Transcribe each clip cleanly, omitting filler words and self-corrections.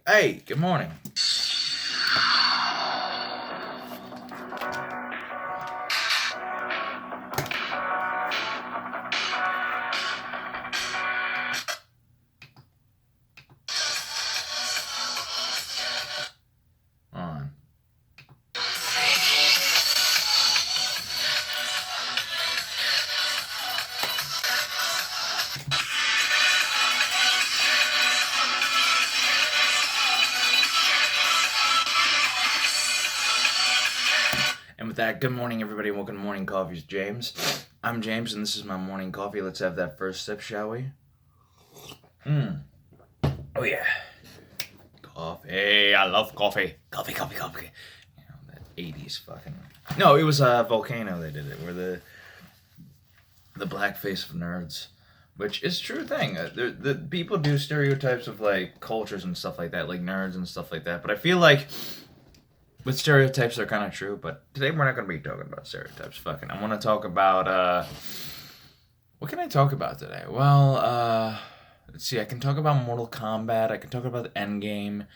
Hey, good morning. On. And with that, good morning, everybody. Welcome to Morning Coffee's James. I'm James, and this is my morning coffee. Let's have that first sip, shall we? Oh, yeah. Coffee. I love coffee. Coffee. You know, that 80s fucking... No, it was Volcano they did it, where the blackface of nerds. Which is a true thing. The people do stereotypes of, like, cultures and stuff like that, like nerds and stuff like that. But I feel like with stereotypes, they're kind of true. But today we're not going to be talking about stereotypes. Fucking, I want to talk about, what can I talk about today? Well, let's see. I can talk about Mortal Kombat. I can talk about Endgame.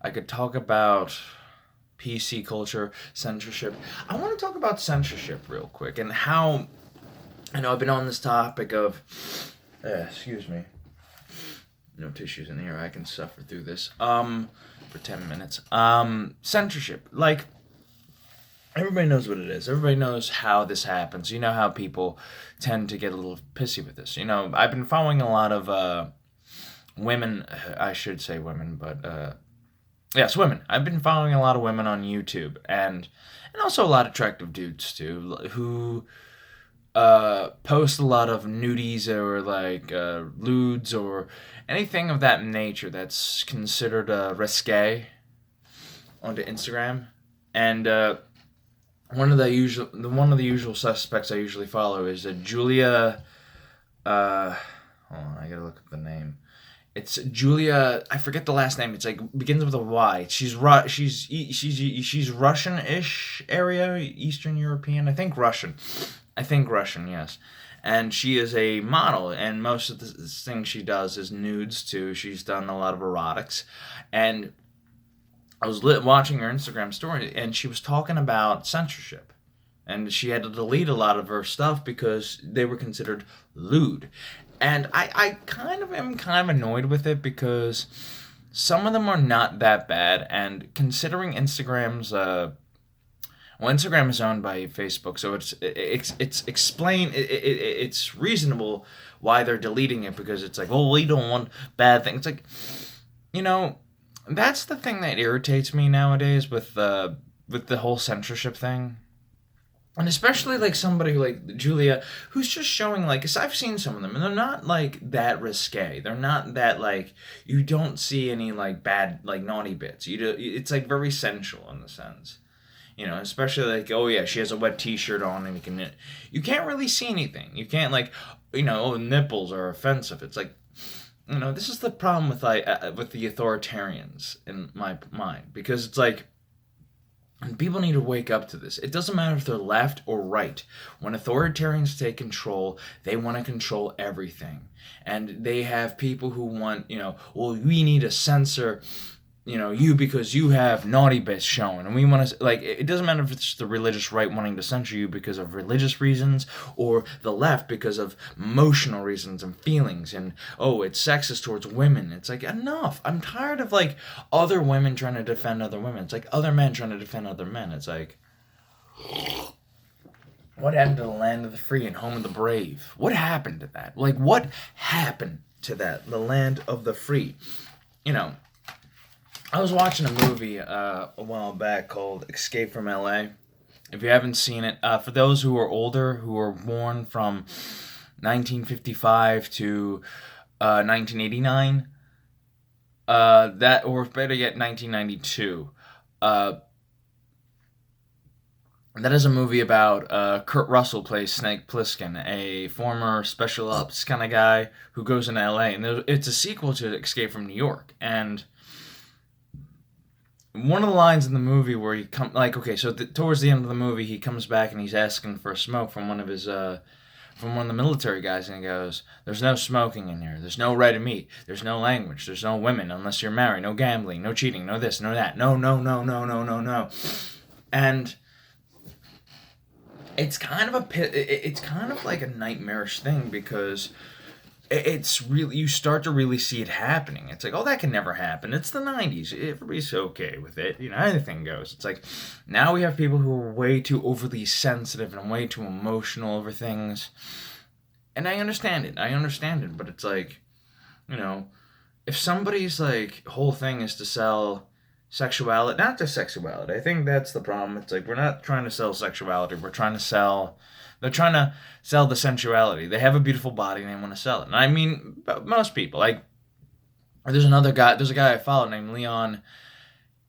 I could talk about PC culture, censorship. I want to talk about censorship real quick and how... I know I've been on this topic of... excuse me. No tissues in here. I can suffer through this. For 10 minutes. Censorship. Like, everybody knows what it is. Everybody knows how this happens. You know how people tend to get a little pissy with this. You know, I've been following a lot of women. I should say women, but yes, women. I've been following a lot of women on YouTube, and also a lot of attractive dudes too, who post a lot of nudies or like lewds or anything of that nature that's considered risque onto Instagram. And one of the usual suspects I usually follow is Julia. Hold on, I gotta look up the name. It's Julia. I forget the last name. It's like begins with a Y. She's Russian-ish area, Eastern European. I think Russian, yes. And she is a model, and most of the things she does is nudes too. She's done a lot of erotics, and I was watching her Instagram story, and she was talking about censorship, and she had to delete a lot of her stuff because they were considered lewd. And I kind of am kind of annoyed with it because some of them are not that bad, and considering Instagram is owned by Facebook, so it's reasonable why they're deleting it, because it's like, well, we don't want bad things. It's like, you know, that's the thing that irritates me nowadays with the whole censorship thing. And especially like somebody like Julia, who's just showing like, 'cause I've seen some of them, and they're not like that risque. They're not that like, you don't see any like bad like naughty bits. It's like very sensual in the sense. You know, especially like, oh yeah, she has a wet T-shirt on, and you can't really see anything. You can't like, oh, nipples are offensive. It's like, this is the problem with with the authoritarians in my mind, because it's like, and people need to wake up to this. It doesn't matter if they're left or right. When authoritarians take control, they want to control everything, and they have people who want, well, we need to censor you because you have naughty bits shown, and we want to, like, it doesn't matter if it's the religious right wanting to censor you because of religious reasons, or the left because of emotional reasons and feelings, and, oh, it's sexist towards women. It's like, enough. I'm tired of, like, other women trying to defend other women. It's like other men trying to defend other men. It's like, what happened to the land of the free and home of the brave? What happened to that? Like, what happened to that? The land of the free. I was watching a movie a while back called Escape from LA. If you haven't seen it, for those who are older, who were born from 1955 to 1989, or better yet, 1992, that is a movie about Kurt Russell plays Snake Plissken, a former special ops kind of guy who goes into LA, and it's a sequel to Escape from New York, and one of the lines in the movie where he towards the end of the movie, he comes back and he's asking for a smoke from one of his from one of the military guys, and he goes, "There's no smoking in here. There's no red meat. There's no language. There's no women unless you're married. No gambling. No cheating. No this. No that. No, no, no, no, no, no, no." And it's kind of it's kind of like a nightmarish thing, because it's really, you start to really see it happening. It's like, oh, that can never happen. It's the 90s. Everybody's okay with it. Anything goes. It's like, now we have people who are way too overly sensitive and way too emotional over things. And I understand it. But it's like, if somebody's like whole thing is to sell sexuality, not just sexuality. I think that's the problem. It's like, we're not trying to sell sexuality. They're trying to sell the sensuality. They have a beautiful body and they want to sell it. And I mean, most people. Like, there's a guy I follow named Leon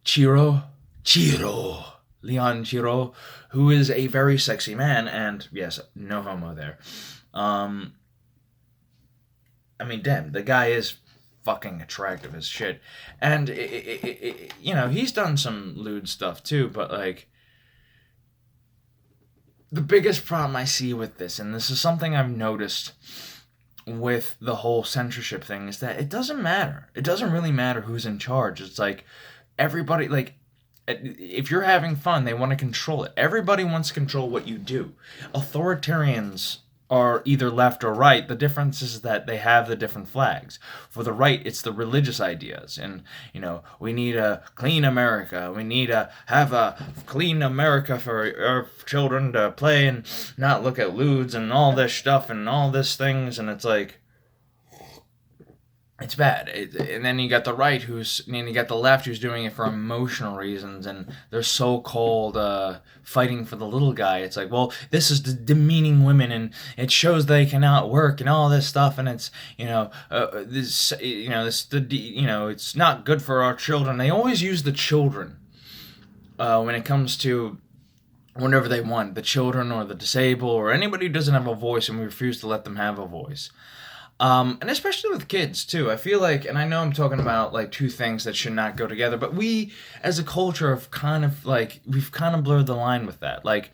Chiro, who is a very sexy man, and yes, no homo there. I mean, damn, the guy is fucking attractive as shit. And, he's done some lewd stuff too, but, like, the biggest problem I see with this, and this is something I've noticed with the whole censorship thing, is that it doesn't matter. It doesn't really matter who's in charge. It's like, everybody, like, if you're having fun, they want to control it. Everybody wants to control what you do. Authoritarians are either left or right. The difference is that they have the different flags. For the right, it's the religious ideas. And, we need a clean America. We need to have a clean America for our children to play and not look at lewds and all this stuff and all this things. And it's like, it's bad. And then you got the right you got the left who's doing it for emotional reasons, and they're so-called fighting for the little guy. It's like, well, this is demeaning women, and it shows they cannot work and all this stuff, and it's, it's not good for our children. They always use the children when it comes to whenever they want, the children or the disabled or anybody who doesn't have a voice, and we refuse to let them have a voice. And especially with kids, too. I feel like, and I know I'm talking about, like, two things that should not go together, but we, as a culture, have we've kind of blurred the line with that. Like,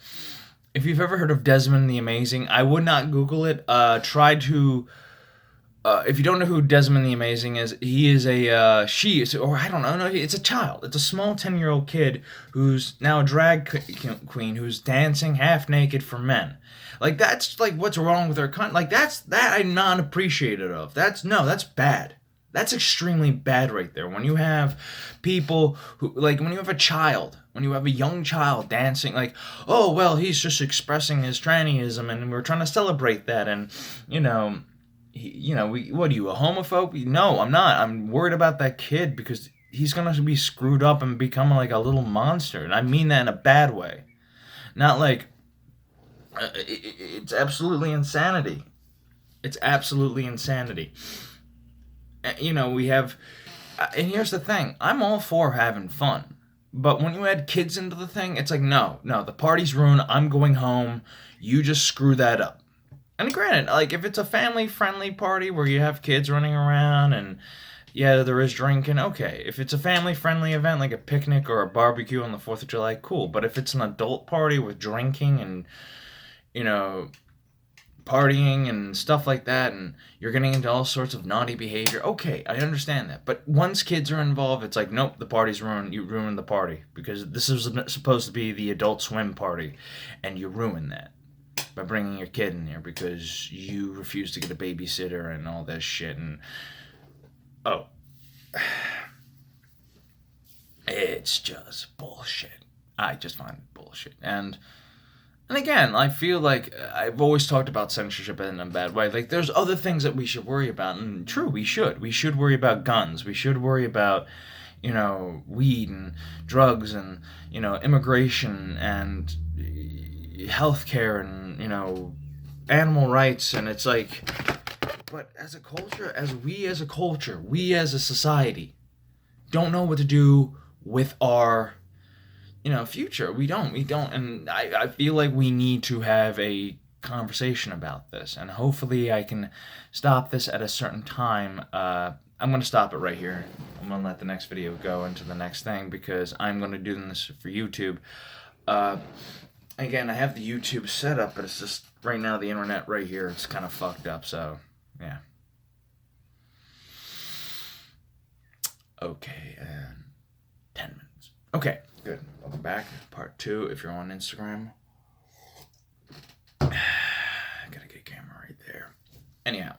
if you've ever heard of Desmond the Amazing, I would not Google it. If you don't know who Desmond the Amazing is, he is I don't know, no, it's a child. It's a small 10-year-old kid who's now a drag queen who's dancing half naked for men. Like, that's, like, what's wrong with our country? Like, that I'm not appreciative of. That's bad. That's extremely bad right there. When you have people who, like, when you have a young child dancing, like, oh, well, he's just expressing his trannyism, and we're trying to celebrate that, and, what are you, a homophobe? No, I'm not. I'm worried about that kid, because he's going to be screwed up and become, like, a little monster, and I mean that in a bad way. Not, like, it's absolutely insanity. It's absolutely insanity. We have, and here's the thing, I'm all for having fun, but when you add kids into the thing, it's like, no, the party's ruined, I'm going home, you just screw that up. And granted, like, if it's a family-friendly party where you have kids running around and, yeah, there is drinking, okay. If it's a family-friendly event, like a picnic or a barbecue on the 4th of July, cool. But if it's an adult party with drinking and, partying and stuff like that, and you're getting into all sorts of naughty behavior, okay, I understand that. But once kids are involved, it's like, nope, the party's ruined. You ruined the party, because this is supposed to be the adult swim party, and you ruin that by bringing your kid in there because you refuse to get a babysitter and all this shit. And it's just bullshit. I just find it bullshit. And again, I feel like I've always talked about censorship in a bad way. Like, there's other things that we should worry about. And true, we should. We should worry about guns. We should worry about, weed and drugs and, immigration and healthcare and, animal rights. And it's like, but as a culture, we as a society don't know what to do with our future. We don't, and I feel like we need to have a conversation about this, and hopefully I can stop this at a certain time. I'm going to stop it right here. I'm going to let the next video go into the next thing, because I'm going to do this for YouTube. again, I have the YouTube set up, but it's just right now the internet right here, it's kind of fucked up. So yeah. Okay, and 10 minutes. Okay, good. Welcome back. Part 2. If you're on Instagram, gotta get a camera right there. Anyhow,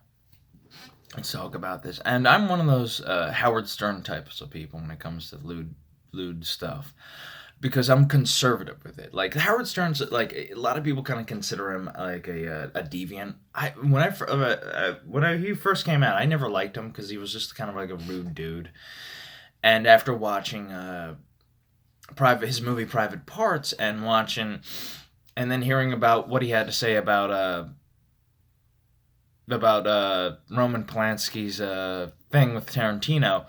let's talk about this. And I'm one of those Howard Stern types of people when it comes to lewd stuff, because I'm conservative with it. Like Howard Stern's, like a lot of people kind of consider him like a deviant. When he first came out, I never liked him because he was just kind of like a rude dude. And after watching his movie Private Parts and then hearing about what he had to say about Roman Polanski's thing with Tarantino.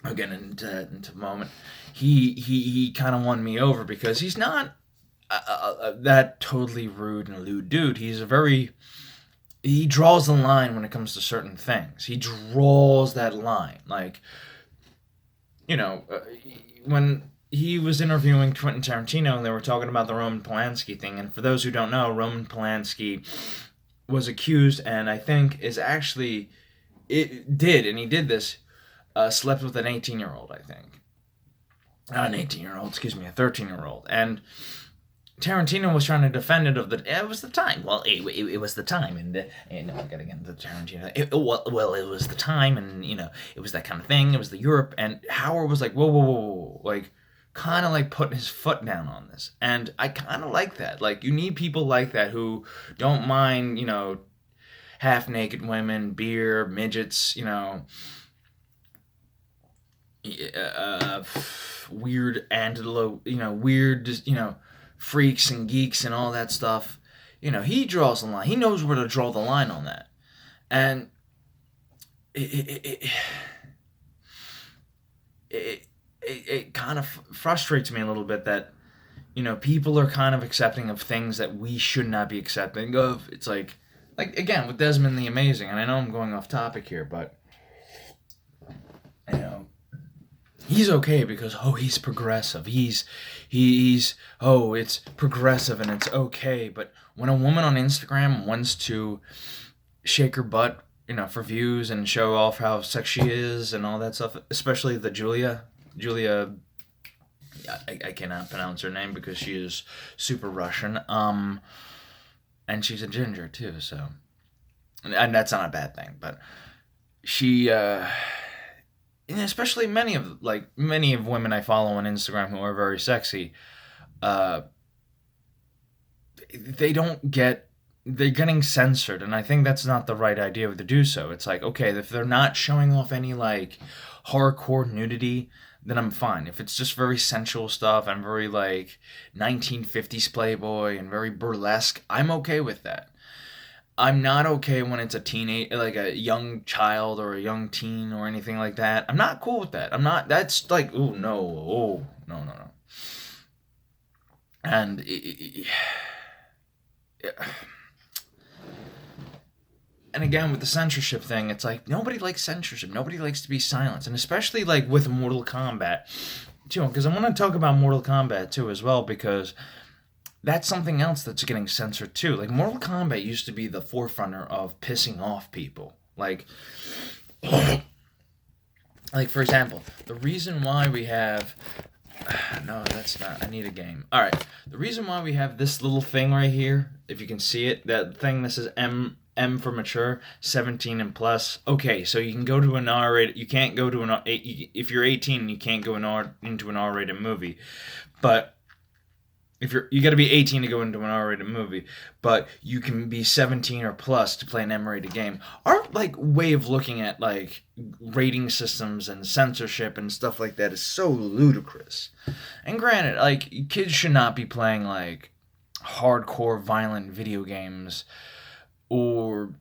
Again, into a moment, he kind of won me over because he's not that totally rude and lewd dude. He draws the line when it comes to certain things. He draws that line, like, when he was interviewing Quentin Tarantino and they were talking about the Roman Polanski thing. And for those who don't know, Roman Polanski was accused, and I think is actually and he did this. Slept with an 18-year-old, I think. Not an 18-year-old, excuse me, a 13-year-old. And Tarantino was trying to defend it was the time. Well, it was the time, and I gotta get into Tarantino. It was the time, and it was that kind of thing. It was the Europe, and Howard was like, whoa, whoa, whoa, whoa, like, kind of like putting his foot down on this, and I kind of like that. Like, you need people like that who don't mind, half-naked women, beer, midgets, weird antelope, weird, freaks and geeks and all that stuff. He draws the line. He knows where to draw the line on that, and it kind of frustrates me a little bit that people are kind of accepting of things that we should not be accepting of. It's like again with Desmond the Amazing, and I know I'm going off topic here, but he's okay because he's progressive. He's it's progressive and it's okay. But when a woman on Instagram wants to shake her butt, for views and show off how sexy she is and all that stuff, especially the Julia, I cannot pronounce her name because she is super Russian. And she's a ginger too, so, and that's not a bad thing, but she and especially many of women I follow on Instagram who are very sexy, they're getting censored, and I think that's not the right idea to do so. It's like, okay, if they're not showing off any like hardcore nudity, then I'm fine. If it's just very sensual stuff and very like 1950s Playboy and very burlesque, I'm okay with that. I'm not okay when it's like a young child or a young teen or anything like that. I'm not cool with that. I'm not. That's like, oh no, no, no, no. And and again with the censorship thing, it's like nobody likes censorship. Nobody likes to be silenced, and especially like with Mortal Kombat, too. Because I want to talk about Mortal Kombat too as well, because that's something else that's getting censored too. Like Mortal Kombat used to be the forefronter of pissing off people. Like for example, the reason why we have no, that's not. I need a game. All right, the reason why we have this little thing right here, if you can see it, that thing. This is M for mature, 17 and plus. Okay, so you can go to an R-rated. You can't go to if you're 18, you can't go into an R-rated movie, but you got to be 18 to go into an R-rated movie, but you can be 17 or plus to play an M-rated game. Our like way of looking at like rating systems and censorship and stuff like that is so ludicrous. And granted, like kids should not be playing like hardcore violent video games or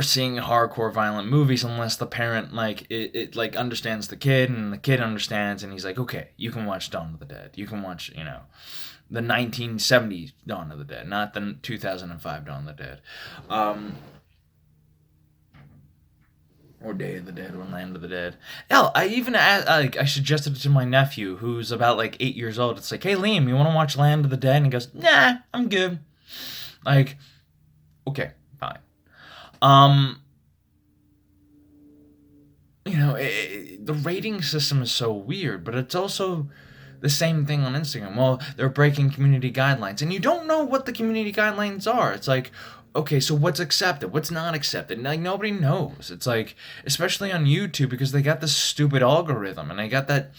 seeing hardcore violent movies unless the parent like it like understands the kid, and the kid understands, and he's like, okay, you can watch Dawn of the Dead, you can watch the 1970s Dawn of the Dead, not the 2005 Dawn of the Dead. or Day of the Dead or Land of the Dead. Hell, I even I suggested it to my nephew who's about like 8 years old. It's like, hey Liam, you want to watch Land of the Dead? And he goes, nah, I'm good. Like, okay, fine. The rating system is so weird, but it's also the same thing on Instagram. Well, they're breaking community guidelines, and you don't know what the community guidelines are. It's like, okay, so what's accepted? What's not accepted? Like, nobody knows. It's like, especially on YouTube, because they got this stupid algorithm, and they got that.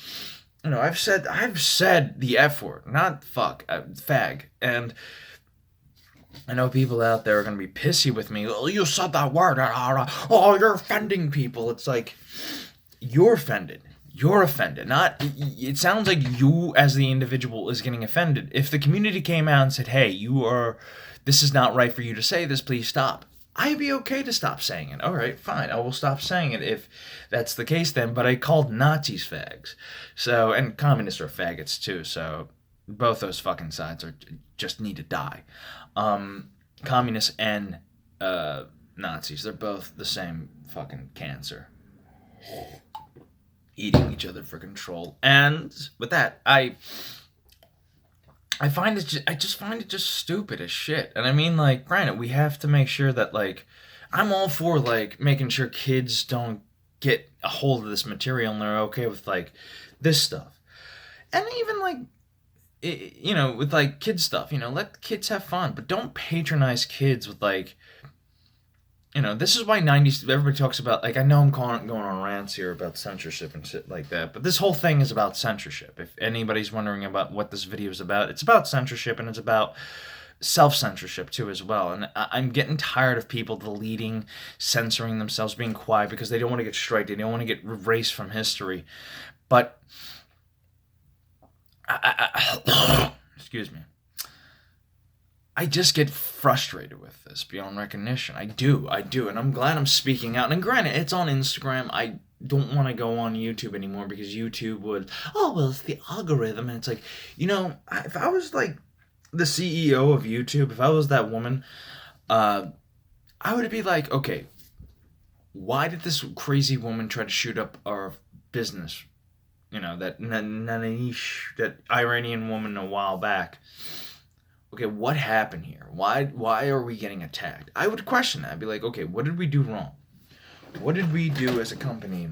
I've said the F word, not fuck, fag, and I know people out there are gonna be pissy with me. Oh, you said that word. Oh, you're offending people. It's like, you're offended. You're offended. Not. It sounds like you, as the individual, is getting offended. If the community came out and said, "Hey, this is not right for you to say this. Please stop," I'd be okay to stop saying it. All right, fine. I will stop saying it if that's the case then. But I called Nazis fags, and communists are faggots too. So both those fucking sides just need to die. Communists and Nazis, they're both the same fucking cancer, eating each other for control. And with that, I just find it just stupid as shit. And I mean, like, granted, we have to make sure that, like, I'm all for, like, making sure kids don't get a hold of this material and they're okay with, like, this stuff. And even, like, with, like, kid stuff, let the kids have fun, but don't patronize kids with, like, this is why 90s, everybody talks about, like, I know I'm going on rants here about censorship and shit like that, but this whole thing is about censorship. If anybody's wondering about what this video is about, it's about censorship, and it's about self-censorship too as well. And I'm getting tired of people deleting, censoring themselves, being quiet because they don't want to get striked, they don't want to get erased from history. But excuse me. I just get frustrated with this beyond recognition. I do, and I'm glad I'm speaking out. And granted, it's on Instagram. I don't want to go on YouTube anymore because YouTube would, it's the algorithm. And it's like, if I was like the CEO of YouTube, if I was that woman, I would be like, okay, why did this crazy woman try to shoot up our business? That Iranian woman a while back. Okay, what happened here? Why are we getting attacked? I would question that. I'd be like, okay, what did we do wrong? What did we do as a company?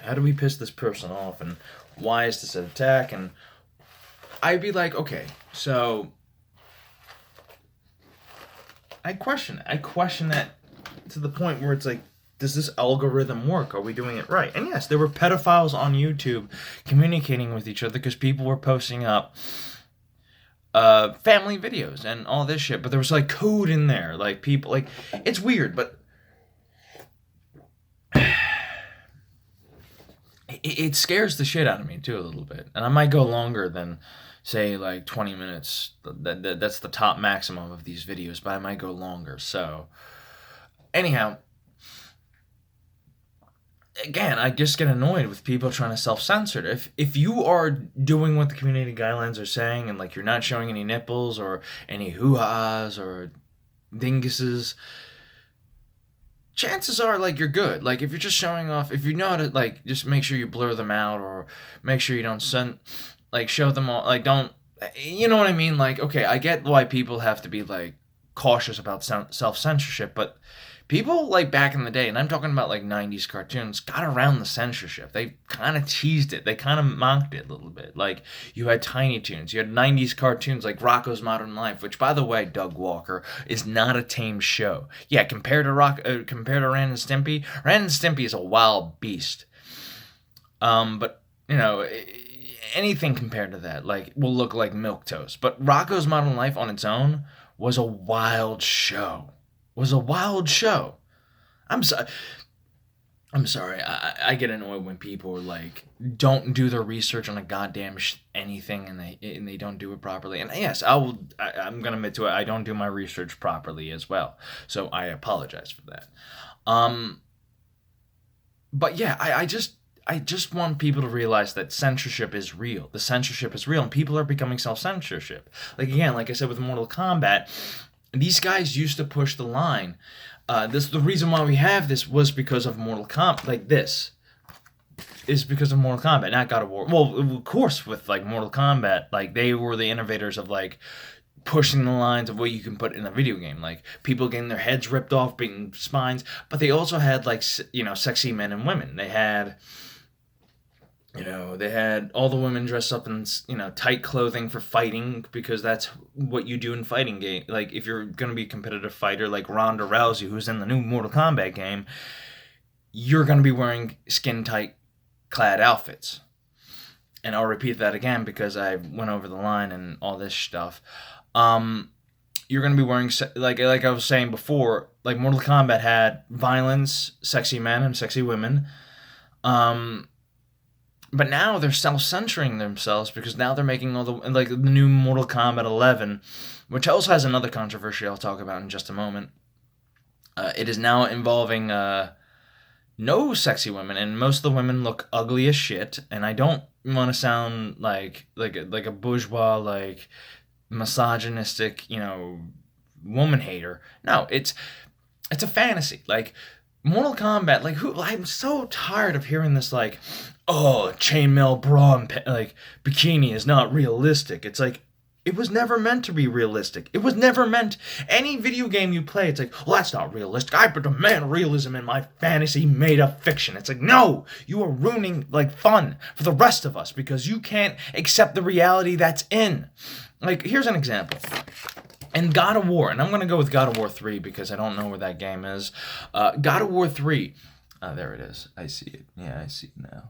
How do we piss this person off? And why is this an attack? And I'd be like, okay, so I question it. I question that to the point where it's like, does this algorithm work? Are we doing it right? And yes, there were pedophiles on YouTube communicating with each other because people were posting up family videos and all this shit, but there was like code in there, like people, like, it's weird, but it scares the shit out of me too a little bit. And I might go longer than, say, like 20 minutes. That's the top maximum of these videos, but I might go longer. So anyhow, again, I just get annoyed with people trying to self-censor. If you are doing what the community guidelines are saying, and like you're not showing any nipples or any hoo-has or dinguses, chances are, like, you're good. Like, if you're just showing off, if you know how to, like, just make sure you blur them out, or make sure you don't show them all, like, don't, you know what I mean? Like, okay, I get why people have to be, like, cautious about self-censorship, but people, like, back in the day, and I'm talking about, like, 90s cartoons, got around the censorship. They kind of teased it. They kind of mocked it a little bit. Like, you had Tiny Toons. You had 90s cartoons like Rocko's Modern Life, which, by the way, Doug Walker, is not a tame show. Yeah, compared to Ren and Stimpy, Ren and Stimpy is a wild beast. But, anything compared to that, like, will look like milquetoast. But Rocko's Modern Life on its own was a wild show. I'm sorry. I get annoyed when people are like, don't do their research on a goddamn anything, and they don't do it properly. And yes, I'm gonna admit to it. I don't do my research properly as well, so I apologize for that. But yeah, I just want people to realize that censorship is real. The censorship is real, and people are becoming self-censorship. Like, again, like I said with Mortal Kombat, these guys used to push the line The reason why we have this was because of Mortal Kombat. Like this is because of Mortal Kombat, not God of War. Well, of course, with like Mortal Kombat, like they were the innovators of like pushing the lines of what you can put in a video game, like people getting their heads ripped off, beating spines. But they also had like sexy men and women. They had they had all the women dressed up in tight clothing for fighting, because that's what you do in fighting game. Like if you're gonna be a competitive fighter, like Ronda Rousey, who's in the new Mortal Kombat game, you're gonna be wearing skin tight clad outfits. And I'll repeat that again because I went over the line and all this stuff. You're gonna be wearing like I was saying before, like Mortal Kombat had violence, sexy men and sexy women. But now they're self-censoring themselves because now they're making all the new Mortal Kombat 11, which also has another controversy I'll talk about in just a moment. It is now involving no sexy women, and most of the women look ugly as shit. And I don't want to sound like a bourgeois, like misogynistic, woman hater. No, it's a fantasy. Like Mortal Kombat, like I'm so tired of hearing this like, oh, chainmail bra and like bikini is not realistic. It's like, it was never meant to be realistic. It was never meant. Any video game you play, it's like, well, that's not realistic. I demand realism in my fantasy made-up fiction. It's like, no, you are ruining like fun for the rest of us because you can't accept the reality that's in. Like, here's an example. In God of War, and I'm going to go with God of War 3 because I don't know where that game is. God of War 3. There it is. I see it. Yeah, I see it now.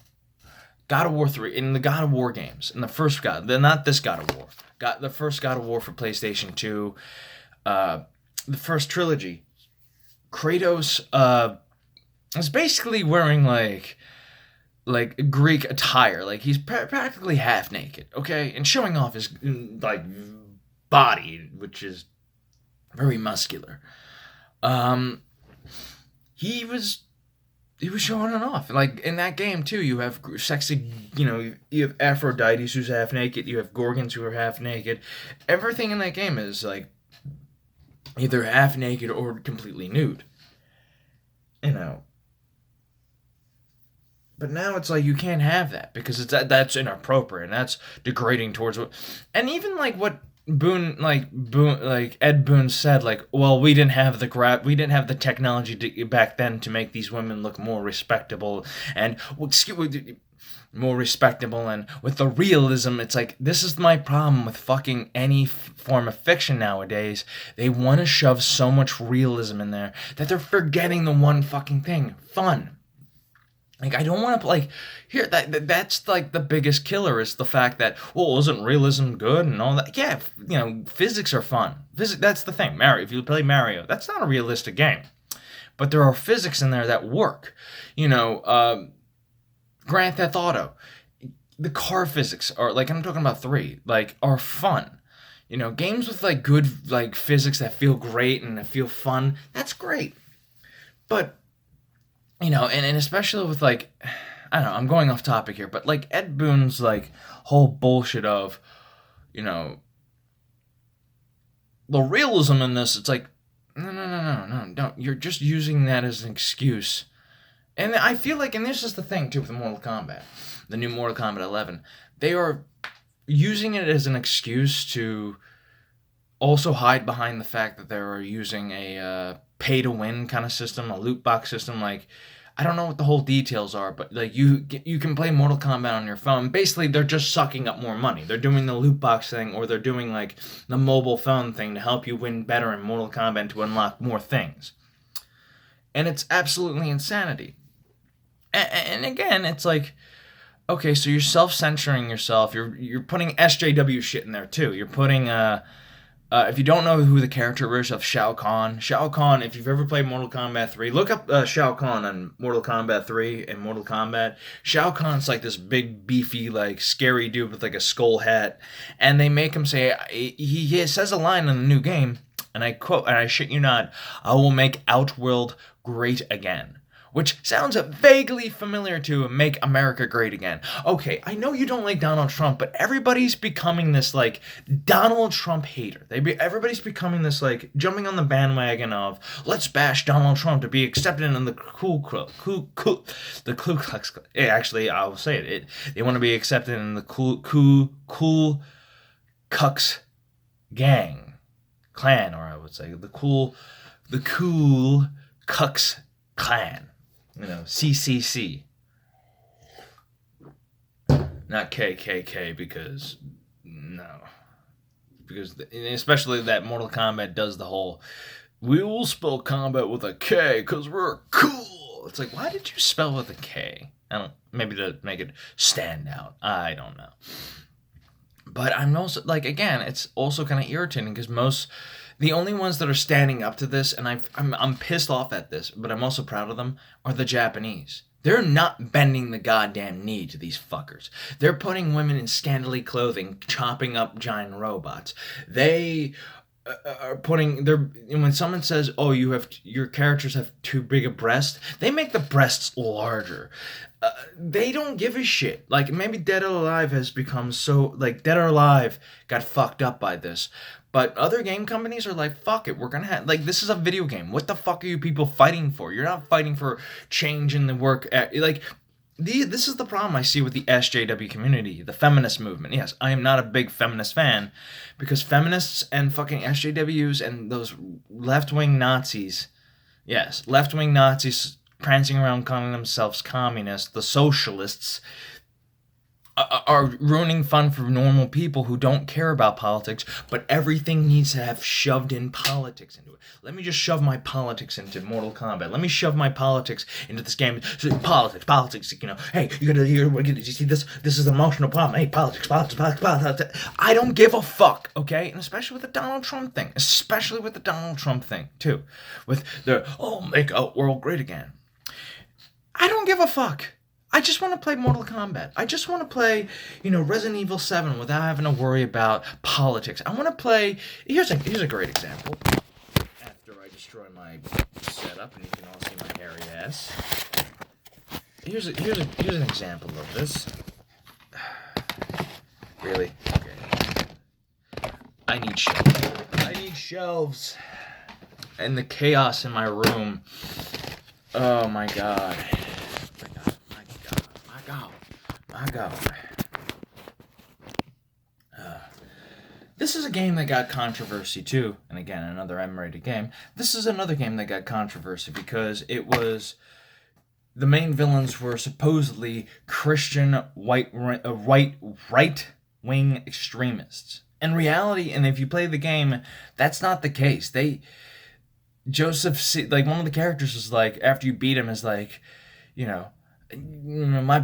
God of War 3. In the God of War games. In the first God. Not this God of War. The first God of War for PlayStation 2. The first trilogy. Kratos is basically wearing like Greek attire. Like he's practically half naked, okay? And showing off his like body, which is very muscular. He was showing it off. Like in that game too, you have sexy, you have Aphrodites who's half naked, you have Gorgons who are half naked. Everything in that game is like either half naked or completely nude. But now it's like you can't have that because that's inappropriate and that's degrading towards what. And even like what Ed Boon said, like, well, we didn't have the technology back then to make these women look more respectable and and with the realism, it's like, this is my problem with fucking any form of fiction nowadays. They want to shove so much realism in there that they're forgetting the one fucking thing: fun. Like, I don't want to, that's, like, the biggest killer is the fact that, well, isn't realism good and all that? Yeah, physics are fun. That's the thing. If you play Mario, that's not a realistic game. But there are physics in there that work. Grand Theft Auto. The car physics are, like, I'm talking about 3, like, are fun. Games with, like, good, like, physics that feel great and that feel fun, that's great. But and especially with, like, I don't know, I'm going off topic here, but, like, Ed Boon's, like, whole bullshit of, the realism in this, it's like, no, you're just using that as an excuse. And I feel like, and this is the thing, too, with Mortal Kombat, the new Mortal Kombat 11, they are using it as an excuse to also hide behind the fact that they're using a pay-to-win kind of system, a loot box system. Like, I don't know what the whole details are, but like you can play Mortal Kombat on your phone. Basically, they're just sucking up more money. They're doing the loot box thing, or they're doing like the mobile phone thing to help you win better in Mortal Kombat to unlock more things. And it's absolutely insanity. And again, it's like, okay, so you're self-censoring yourself. You're putting SJW shit in there too. You're putting if you don't know who the character is of Shao Kahn, if you've ever played Mortal Kombat 3, look up Shao Kahn on Mortal Kombat 3 and Mortal Kombat. Shao Kahn's like this big, beefy, like, scary dude with like a skull hat. And they make him say, he says a line in the new game, and I quote, and I shit you not, "I will make Outworld great again." which sounds vaguely familiar to Make America Great Again. Okay, I know you don't like Donald Trump, but everybody's becoming this, like, Donald Trump hater. Everybody's becoming this, like, jumping on the bandwagon of, let's bash Donald Trump to be accepted in the Ku Klux Klan. Actually, I'll say it. They want to be accepted in the Ku Klux Clan, or I would say the Cool Klux Klan. CCC. Not KKK, because especially that Mortal Kombat does the whole, we will spell combat with a K because we're cool. It's like, why did you spell with a K? Maybe to make it stand out. I don't know. But I'm also, like, again, it's also kind of irritating because the only ones that are standing up to this, and I'm pissed off at this, but I'm also proud of them, are the Japanese. They're not bending the goddamn knee to these fuckers. They're putting women in scantily clothing, chopping up giant robots. They are when someone says, oh, your characters have too big a breast, they make the breasts larger. They don't give a shit. Like, maybe Dead or Alive has become so, like, Dead or Alive got fucked up by this. But other game companies are like, fuck it, we're gonna have, like, this is a video game. What the fuck are you people fighting for? You're not fighting for change in the work. This is the problem I see with the SJW community, the feminist movement. Yes, I am not a big feminist fan, because feminists and fucking SJWs and those left-wing Nazis, prancing around calling themselves communists, the socialists, are ruining fun for normal people who don't care about politics, but everything needs to have shoved in politics into it. Let me just shove my politics into Mortal Kombat. Let me shove my politics into this game. So, politics, hey, did you see this? This is an emotional problem. Hey, politics. I don't give a fuck, okay? And especially with the Donald Trump thing. Too. With make our world great again. I don't give a fuck. I just want to play Mortal Kombat. I just want to play, Resident Evil 7 without having to worry about politics. I want to play. Here's a great example. After I destroy my setup, and you can all see my hairy ass. Here's an example of this. Really? Okay. I need shelves. And the chaos in my room. Oh my god. My God. This is a game that got controversy too, and again, another M-rated game. This is another game that got controversy because it was, the main villains were supposedly Christian right-wing extremists. In reality, and if you play the game, that's not the case. Joseph, like, one of the characters is like, after you beat him, is like, my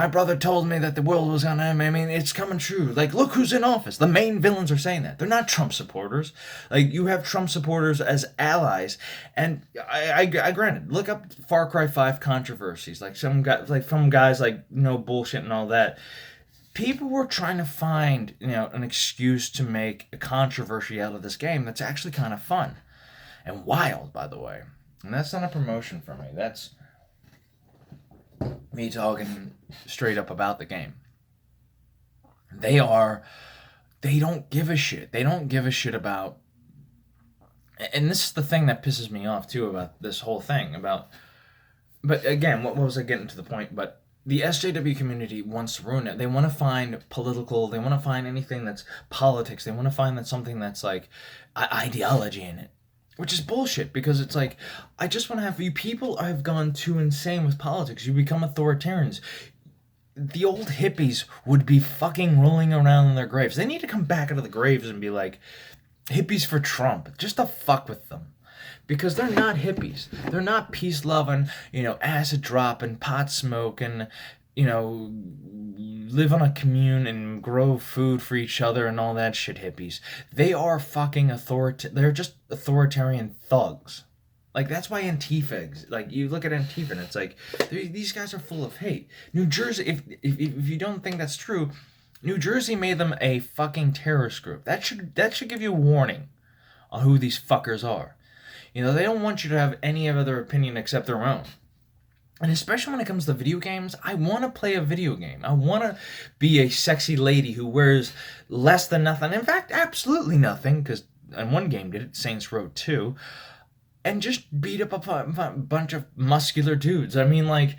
brother told me that the world was gonna end. I mean, it's coming true. Like, look who's in office. The main villains are saying that. They're not Trump supporters. Like, you have Trump supporters as allies, and I granted, look up Far Cry 5 controversies. Like, some guys like no bullshit and all that. People were trying to find an excuse to make a controversy out of this game that's actually kind of fun and wild, by the way. And that's not a promotion for me. That's me talking straight up about the game. They don't give a shit. They don't give a shit about, and this is the thing that pisses me off too about this whole thing but again, what was I getting to the point? But the SJW community wants to ruin it. They want to find they want to find anything that's politics. They want to find that something that's like ideology in it. Which is bullshit, because it's like, I just want to have, you people have gone too insane with politics. You become authoritarians. The old hippies would be fucking rolling around in their graves. They need to come back out of the graves and be like, hippies for Trump, just to fuck with them. Because they're not hippies. They're not peace-loving, acid dropping, pot smoking, live on a commune and grow food for each other and all that shit hippies. They are fucking they're just authoritarian thugs. Like, that's why Antifa, like, you look at Antifa and it's like, these guys are full of hate. New Jersey, if you don't think that's true, New Jersey made them a fucking terrorist group. That should give you a warning on who these fuckers are. You know, they don't want you to have any other opinion except their own. And especially when it comes to video games, I want to play a video game. I want to be a sexy lady who wears less than nothing. In fact, absolutely nothing, because in one game did it, Saints Row 2, and just beat up a bunch of muscular dudes. I mean, like,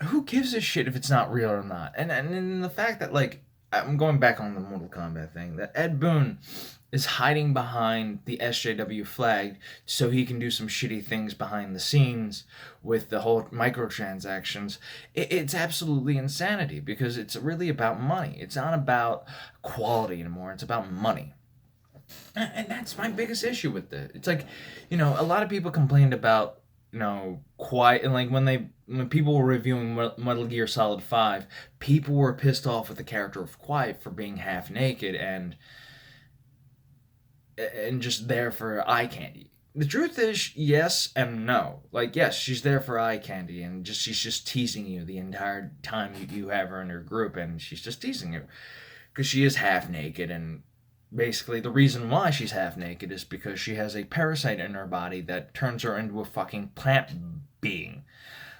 who gives a shit if it's not real or not? And the fact that, like, I'm going back on the Mortal Kombat thing, that Ed Boon is hiding behind the SJW flag so he can do some shitty things behind the scenes with the whole microtransactions. It's absolutely insanity, because it's really about money. It's not about quality anymore. It's about money. And that's my biggest issue with it. It's like, you know, a lot of people complained about, you know, Quiet, and like when people were reviewing Metal Gear Solid 5, people were pissed off with the character of Quiet for being half naked and just there for eye candy. The truth is, yes and no. Like, yes, she's there for eye candy, and she's just teasing you the entire time you have her in your group, and she's just teasing you because she is half naked. And basically the reason why she's half naked is because she has a parasite in her body that turns her into a fucking plant being.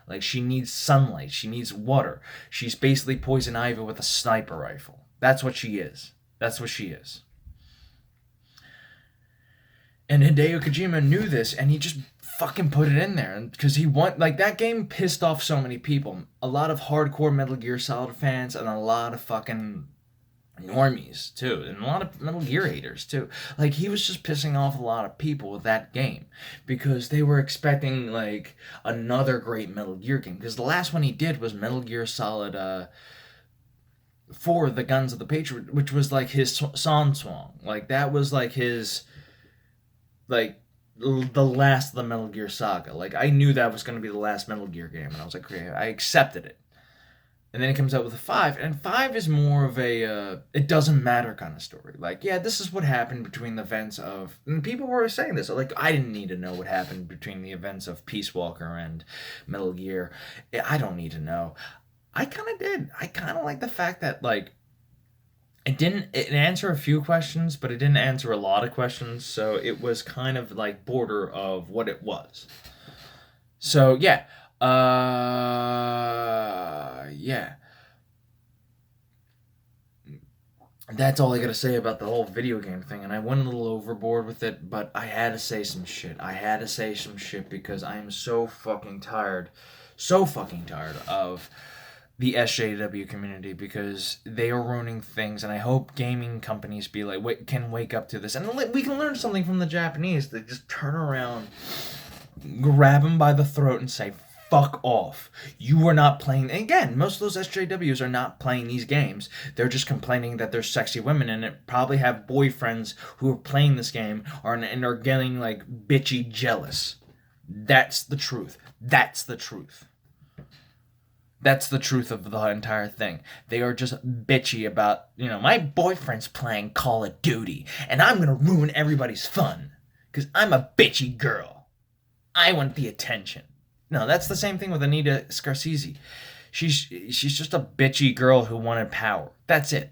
Like, she needs sunlight, she needs water. She's basically Poison Ivy with a sniper rifle. That's what she is. That's what she is. And Hideo Kojima knew this, and he just fucking put it in there, because like, that game pissed off so many people. A lot of hardcore Metal Gear Solid fans, and a lot of fucking normies too, and a lot of Metal Gear haters too. Like, he was just pissing off a lot of people with that game, because they were expecting like another great Metal Gear game, because the last one he did was Metal Gear Solid 4, The Guns of the Patriot, which was like his song. Like, that was like his, like, the last of the Metal Gear saga. Like, I knew that was going to be the last Metal Gear game, and I was like, okay, I accepted it. And then it comes out with a 5, and 5 is more of a it doesn't matter kind of story. Like, yeah, this is what happened between the events of, and people were saying this, like, I didn't need to know what happened between the events of Peace Walker and Metal Gear. I don't need to know. I kind of did. I kind of like the fact that, like, it answered a few questions, but it didn't answer a lot of questions, so it was kind of like border of what it was. So yeah. Yeah. That's all I gotta say about the whole video game thing, and I went a little overboard with it, but I had to say some shit. Because I am so fucking tired of the SJW community, because they are ruining things, and I hope gaming companies can wake up to this, and we can learn something from the Japanese. They just turn around, grab them by the throat, and say, fuck off. You are not playing. And again, most of those SJWs are not playing these games. They're just complaining that there's sexy women in it, probably have boyfriends who are playing this game and are getting, like, bitchy jealous. That's the truth. That's the truth. That's the truth of the entire thing. They are just bitchy about, you know, my boyfriend's playing Call of Duty, and I'm gonna ruin everybody's fun, because I'm a bitchy girl. I want the attention. No, that's the same thing with Anita Scarsese. She's just a bitchy girl who wanted power. That's it.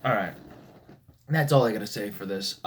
All right. That's all I gotta say for this.